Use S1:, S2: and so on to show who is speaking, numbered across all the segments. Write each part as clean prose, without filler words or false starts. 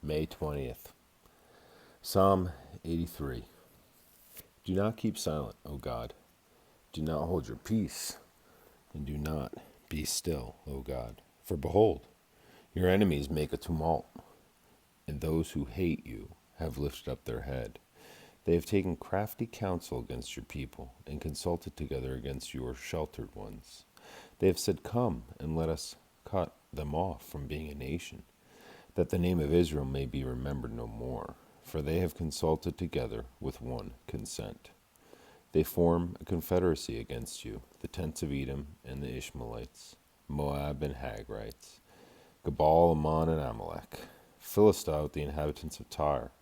S1: May 20th. Psalm 83. Do not keep silent, O God. Do not hold your peace, and do not be still, O God. For behold, your enemies make a tumult, and those who hate you have lifted up their head. They have taken crafty counsel against your people, and consulted together against your sheltered ones. They have said, Come, and let us cut them off from being a nation, that the name of Israel may be remembered no more. For they have consulted together with one consent. They form a confederacy against you, the tents of Edom and the Ishmaelites, Moab and Hagrites, Gebal, Ammon, and Amalek, Philistia with the inhabitants of Tyre.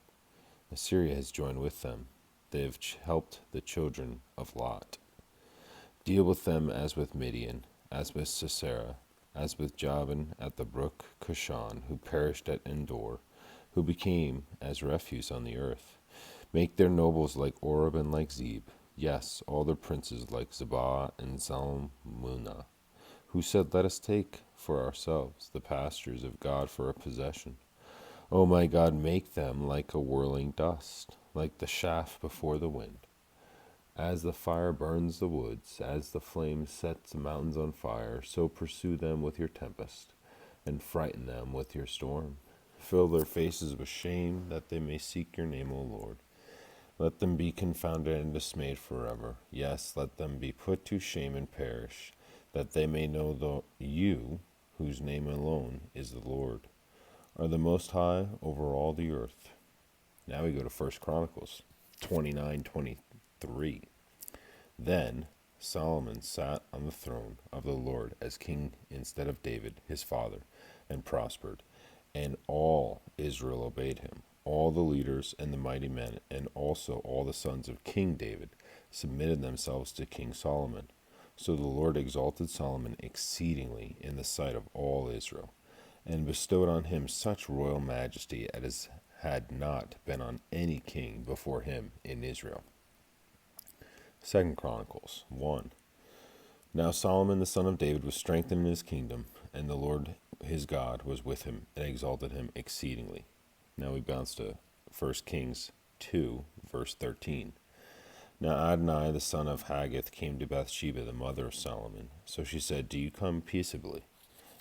S1: Assyria has joined with them. They have helped the children of Lot. Deal with them as with Midian, as with Sisera, as with Jabin at the brook Kishon, who perished at Endor, who became as refuse on the earth. Make their nobles like Oreb and like Zeb, yes, all their princes like Zebah and Zalmunna, who said, Let us take for ourselves the pastures of God for a possession. O my God, make them like a whirling dust, like the chaff before the wind. As the fire burns the woods, as the flame sets the mountains on fire, so pursue them with your tempest, and frighten them with your storm. Fill their faces with shame, that they may seek your name, O Lord. Let them be confounded and dismayed forever. Yes, let them be put to shame and perish, that they may know you, whose name alone is the Lord, are the Most High over all the earth. Now we go to 1 Chronicles 29:23. Then Solomon sat on the throne of the Lord as king instead of David his father, and prospered, and all Israel obeyed him. All the leaders and the mighty men, and also all the sons of King David, submitted themselves to King Solomon. So the Lord exalted Solomon exceedingly in the sight of all Israel, and bestowed on him such royal majesty as had not been on any king before him in Israel. 2 Chronicles 1. Now Solomon the son of David was strengthened in his kingdom, and the Lord his God was with him, and exalted him exceedingly. Now we bounce to 1 Kings 2, verse 13. Now Adonai the son of Haggith came to Bathsheba, the mother of Solomon. So she said, Do you come peaceably?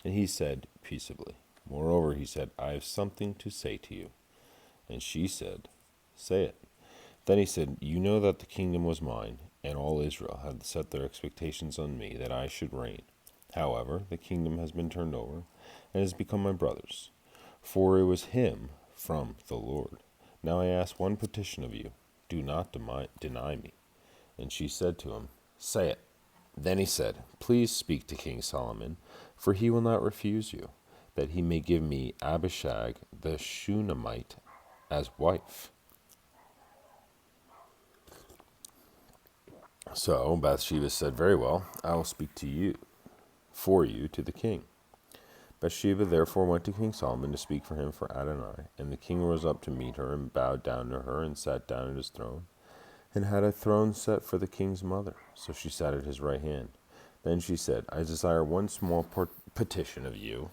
S1: And he said, Peaceably. Moreover, he said, I have something to say to you. And she said, Say it. Then he said, You know that the kingdom was mine, and all Israel had set their expectations on me, that I should reign. However, the kingdom has been turned over, and has become my brother's. For it was him from the Lord. Now I ask one petition of you. Do not deny me. And she said to him, Say it. Then he said, Please speak to King Solomon, for he will not refuse you, that he may give me Abishag the Shunammite as wife. So Bathsheba said, Very well, I will speak for you to the king. Bathsheba therefore went to King Solomon to speak for him for Adonai. And the king rose up to meet her, and bowed down to her, and sat down at his throne, and had a throne set for the king's mother. So she sat at his right hand. Then she said, I desire one small petition of you.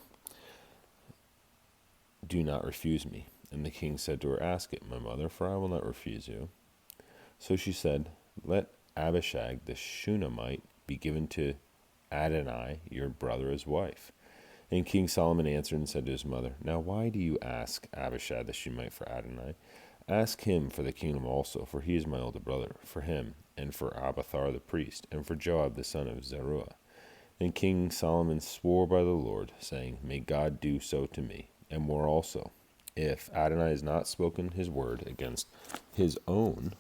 S1: Do not refuse me. And the king said to her, Ask it, my mother, for I will not refuse you. So she said, Let Abishag the Shunammite be given to Adonai, your brother, as wife. And King Solomon answered and said to his mother, Now why do you ask Abishag the Shunammite for Adonai? Ask him for the kingdom also, for he is my older brother, for him, and for Abiathar the priest, and for Joab the son of Zeruiah. And King Solomon swore by the Lord, saying, May God do so to me, and more also, if Adonai has not spoken his word against his own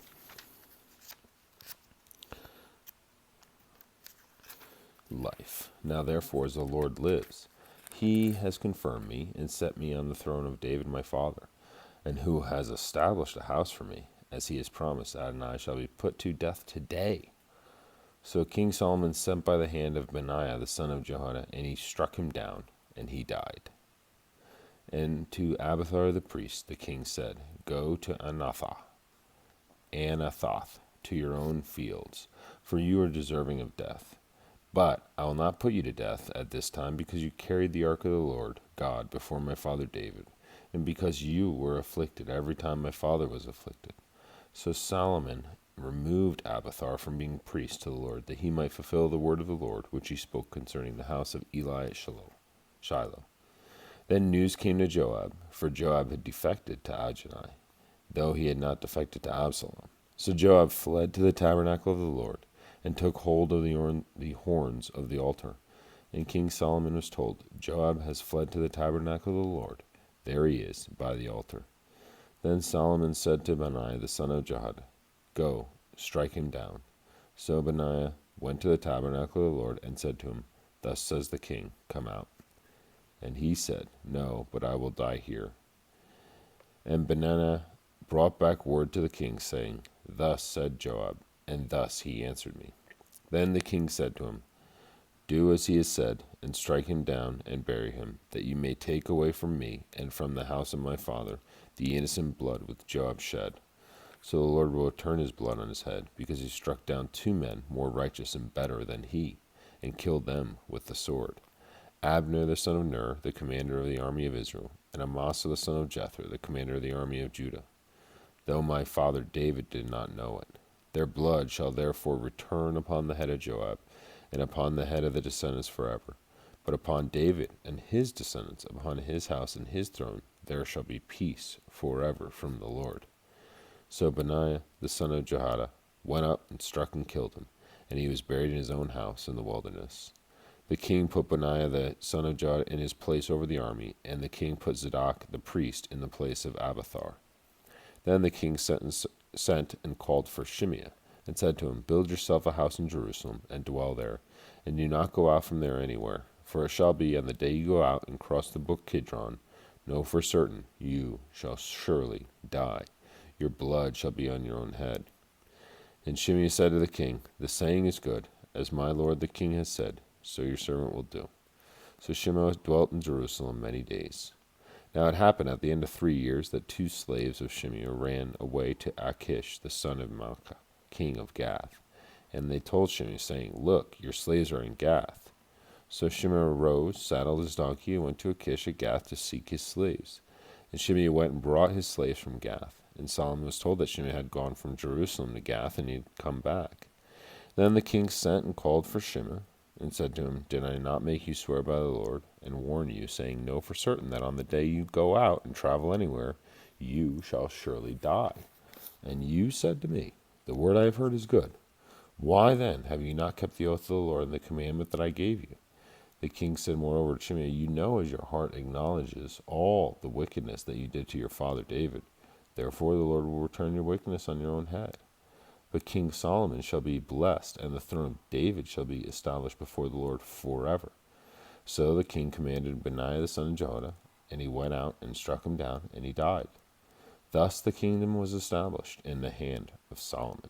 S1: life. Now therefore, as the Lord lives, he has confirmed me and set me on the throne of David my father, and who has established a house for me, as he has promised, Adonai shall be put to death today. So King Solomon sent by the hand of Benaiah the son of Jehoiada, and he struck him down, and he died. And to Abiathar the priest the king said, Go to Anathoth, to your own fields, for you are deserving of death. But I will not put you to death at this time, because you carried the ark of the Lord God before my father David. and because you were afflicted every time my father was afflicted. So Solomon removed Abiathar from being priest to the Lord, that he might fulfill the word of the Lord, which he spoke concerning the house of Eli at Shiloh. Then news came to Joab, for Joab had defected to Adonai, though he had not defected to Absalom. So Joab fled to the tabernacle of the Lord, and took hold of the horns of the altar. And King Solomon was told, Joab has fled to the tabernacle of the Lord. There he is, by the altar. Then Solomon said to Benaiah the son of Jehoiada, Go, strike him down. So Benaiah went to the tabernacle of the Lord, and said to him, Thus says the king, Come out. And he said, No, but I will die here. And Benaiah brought back word to the king, saying, Thus said Joab, and thus he answered me. Then the king said to him, Do as he has said, and strike him down, and bury him, that you may take away from me, and from the house of my father, the innocent blood which Joab shed. So the Lord will return his blood on his head, because he struck down 2 men more righteous and better than he, and killed them with the sword. Abner the son of Ner, the commander of the army of Israel, and Amasa the son of Jethro, the commander of the army of Judah, though my father David did not know it. Their blood shall therefore return upon the head of Joab, and upon the head of the descendants forever. But upon David and his descendants, upon his house and his throne, there shall be peace forever from the Lord. So Benaiah the son of Jehoiada went up and struck and killed him, and he was buried in his own house in the wilderness. The king put Benaiah the son of Jehoiada in his place over the army, and the king put Zadok the priest in the place of Abiathar. Then the king sent and called for Shimei, and said to him, Build yourself a house in Jerusalem, and dwell there, and do not go out from there anywhere. For it shall be on the day you go out and cross the brook Kidron, know for certain you shall surely die. Your blood shall be on your own head. And Shimei said to the king, The saying is good, as my lord the king has said, so your servant will do. So Shimei dwelt in Jerusalem many days. Now it happened at the end of 3 years that 2 slaves of Shimei ran away to Achish the son of Maacah, king of Gath. And they told Shimei, saying, Look, your slaves are in Gath. So Shimei arose, saddled his donkey, and went to Achish at Gath to seek his slaves. And Shimei went and brought his slaves from Gath. And Solomon was told that Shimei had gone from Jerusalem to Gath, and he had come back. Then the king sent and called for Shimei, and said to him, Did I not make you swear by the Lord, and warn you, saying, Know for certain that on the day you go out and travel anywhere, you shall surely die? And you said to me, The word I have heard is good. Why then have you not kept the oath of the Lord and the commandment that I gave you? The king said moreover to Shimei, You know as your heart acknowledges all the wickedness that you did to your father David. Therefore the Lord will return your wickedness on your own head. But King Solomon shall be blessed, and the throne of David shall be established before the Lord forever. So the king commanded Benaiah the son of Jehoiada, and he went out and struck him down, and he died. Thus the kingdom was established in the hand of Solomon.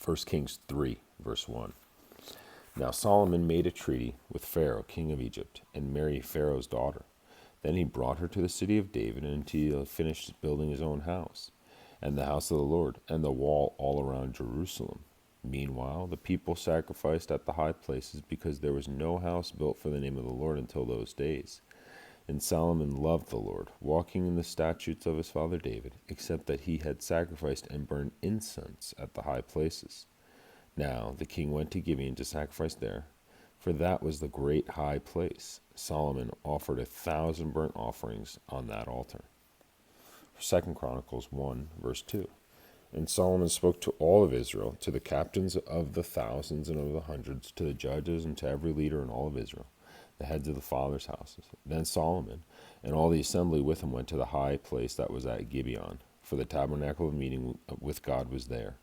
S1: 1 Kings 3, verse 1. Now Solomon made a treaty with Pharaoh, king of Egypt, and married Pharaoh's daughter. Then he brought her to the city of David until he had finished building his own house, and the house of the Lord, and the wall all around Jerusalem. Meanwhile, the people sacrificed at the high places, because there was no house built for the name of the Lord until those days. And Solomon loved the Lord, walking in the statutes of his father David, except that he had sacrificed and burned incense at the high places. Now the king went to Gibeon to sacrifice there, for that was the great high place. Solomon offered 1,000 burnt offerings on that altar. 2 Chronicles 1, verse 2. And Solomon spoke to all of Israel, to the captains of the thousands and of the hundreds, to the judges and to every leader in all of Israel, the heads of the fathers' houses. Then Solomon and all the assembly with him went to the high place that was at Gibeon, for the tabernacle of meeting with God was there,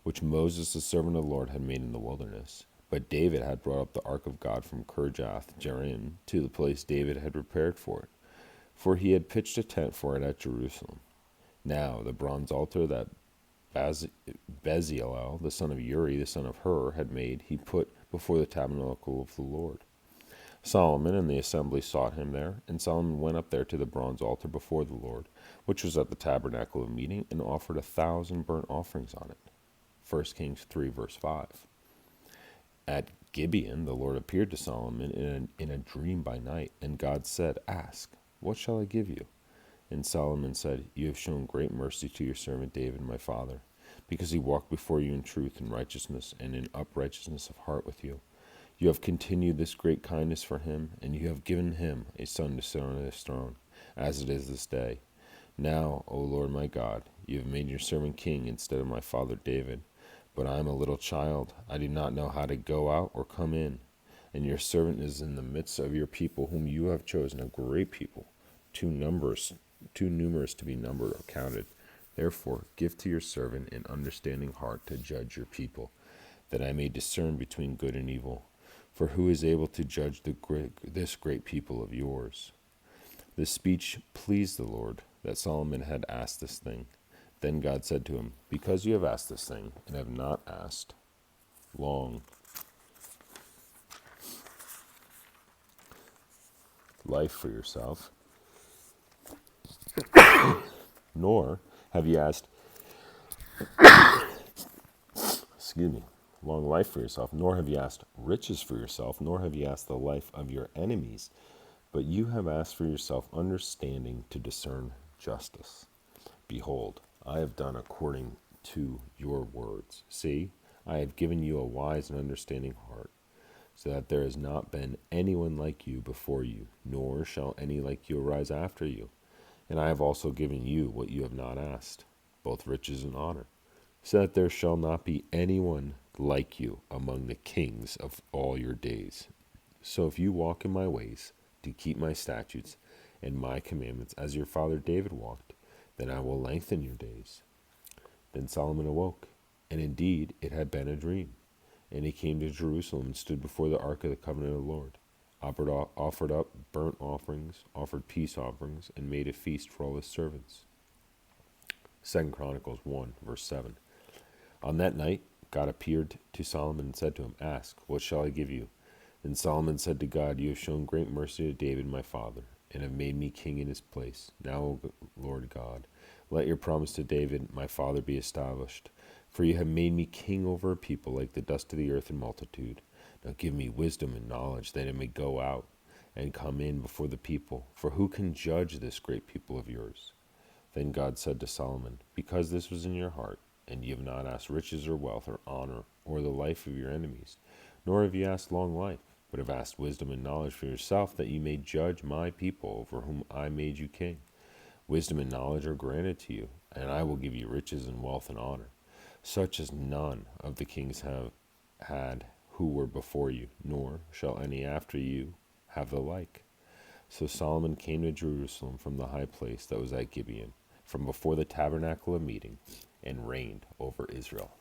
S1: which Moses the servant of the Lord had made in the wilderness. But David had brought up the ark of God from Kirjath Jearim to the place David had prepared for it, for he had pitched a tent for it at Jerusalem. Now the bronze altar that Bezalel, the son of Uri, the son of Hur, had made, he put before the tabernacle of the Lord. Solomon and the assembly sought him there, and Solomon went up there to the bronze altar before the Lord, which was at the tabernacle of meeting, and offered 1,000 burnt offerings on it. 1 Kings 3, verse 5. At Gibeon the Lord appeared to Solomon in a dream by night, and God said, Ask, what shall I give you? And Solomon said, You have shown great mercy to your servant David, my father, because he walked before you in truth and righteousness and in uprightness of heart with you. You have continued this great kindness for him, and you have given him a son to sit on his throne, as it is this day. Now, O Lord my God, you have made your servant king instead of my father David. But I am a little child. I do not know how to go out or come in. And your servant is in the midst of your people, whom you have chosen, a great people, too numerous to be numbered or counted. Therefore, give to your servant an understanding heart to judge your people, that I may discern between good and evil. For who is able to judge this great people of yours? This speech pleased the Lord, that Solomon had asked this thing. Then God said to him, Because you have asked this thing, and have not asked long life for yourself, nor have you asked, long life for yourself, nor have you asked riches for yourself, nor have you asked the life of your enemies, but you have asked for yourself understanding to discern justice. Behold, I have done according to your words. See, I have given you a wise and understanding heart, so that there has not been anyone like you before you, nor shall any like you arise after you. And I have also given you what you have not asked, both riches and honor, so that there shall not be anyone like you among the kings of all your days. So if you walk in my ways, to keep my statutes and my commandments, as your father David walked, then I will lengthen your days. Then Solomon awoke, and indeed it had been a dream. And he came to Jerusalem and stood before the ark of the covenant of the Lord, offered up burnt offerings, offered peace offerings, and made a feast for all his servants. 2 Chronicles 1, verse 7. On that night, God appeared to Solomon and said to him, Ask, what shall I give you? Then Solomon said to God, You have shown great mercy to David my father, and have made me king in his place. Now, O Lord God, let your promise to David my father be established. For you have made me king over a people like the dust of the earth in multitude. Now give me wisdom and knowledge, that I may go out and come in before the people. For who can judge this great people of yours? Then God said to Solomon, Because this was in your heart, and you have not asked riches or wealth or honor or the life of your enemies, nor have you asked long life, but have asked wisdom and knowledge for yourself, that you may judge my people over whom I made you king. Wisdom and knowledge are granted to you, and I will give you riches and wealth and honor, such as none of the kings have had who were before you, nor shall any after you have the like. So Solomon came to Jerusalem from the high place that was at Gibeon, from before the tabernacle of meeting, and reigned over Israel.